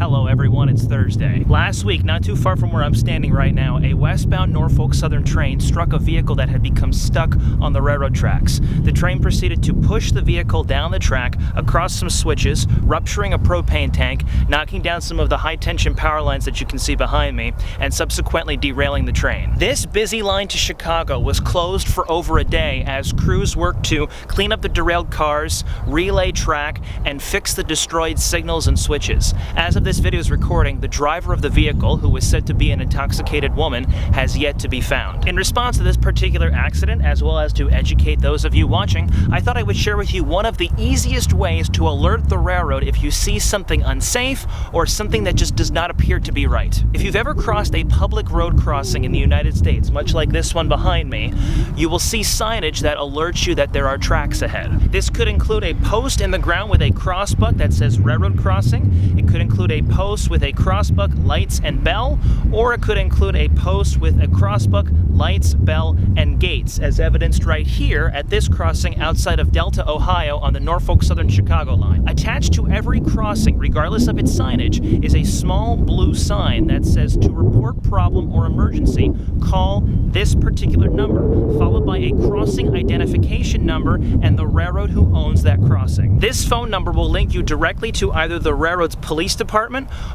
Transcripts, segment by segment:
Hello everyone, it's Thursday. Last week, not too far from where I'm standing right now, a westbound Norfolk Southern train struck a vehicle that had become stuck on the railroad tracks. The train proceeded to push the vehicle down the track, across some switches, rupturing a propane tank, knocking down some of the high-tension power lines that you can see behind me, and subsequently derailing the train. This busy line to Chicago was closed for over a day as crews worked to clean up the derailed cars, relay track, and fix the destroyed signals and switches. As of this video's recording, the driver of the vehicle, who was said to be an intoxicated woman, has yet to be found. In response to this particular accident, as well as to educate those of you watching, I thought I would share with you one of the easiest ways to alert the railroad if you see something unsafe or something that just does not appear to be right. If you've ever crossed a public road crossing in the United States, much like this one behind me, you will see signage that alerts you that there are tracks ahead. This could include a post in the ground with a crossbuck that says railroad crossing. It could include a post with a crossbuck, lights, and bell, or it could include a post with a crossbuck, lights, bell, and gates, as evidenced right here at this crossing outside of Delta, Ohio on the Norfolk Southern Chicago line. Attached to every crossing, regardless of its signage, is a small blue sign that says to report problem or emergency, call this particular number, followed by a crossing identification number and the railroad who owns that crossing. This phone number will link you directly to either the railroad's police department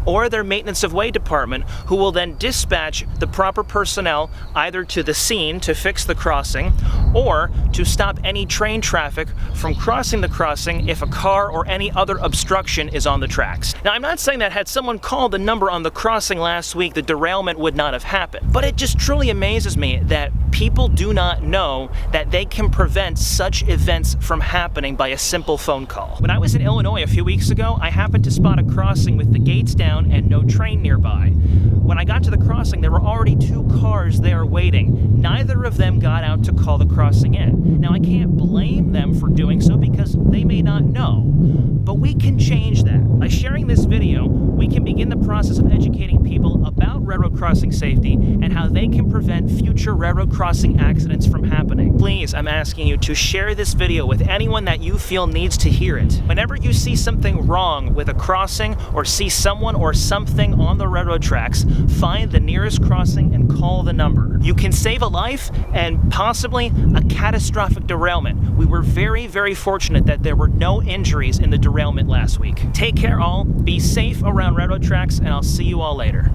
or their maintenance of way department, who will then dispatch the proper personnel either to the scene to fix the crossing or to stop any train traffic from crossing the crossing if a car or any other obstruction is on the tracks. Now, I'm not saying that had someone called the number on the crossing last week, the derailment would not have happened, but it just truly amazes me that people do not know that they can prevent such events from happening by a simple phone call. When I was in Illinois a few weeks ago, I happened to spot a crossing with the gates down and no train nearby. When I got to the crossing, there were already two cars there waiting. Neither of them got out to call the crossing in. Now, I can't blame them for doing so because they may not know, but we can change that. By sharing this video, we can begin the process of educating people about railroad crossing safety and how they can prevent future railroad crossing accidents from happening. Please, I'm asking you to share this video with anyone that you feel needs to hear it. Whenever you see something wrong with a crossing or see someone or something on the railroad tracks, find the nearest crossing and call the number. You can save a life and possibly a catastrophic derailment. We were very, very fortunate that there were no injuries in the derailment last week. Take care all, be safe around railroad tracks, and I'll see you all later.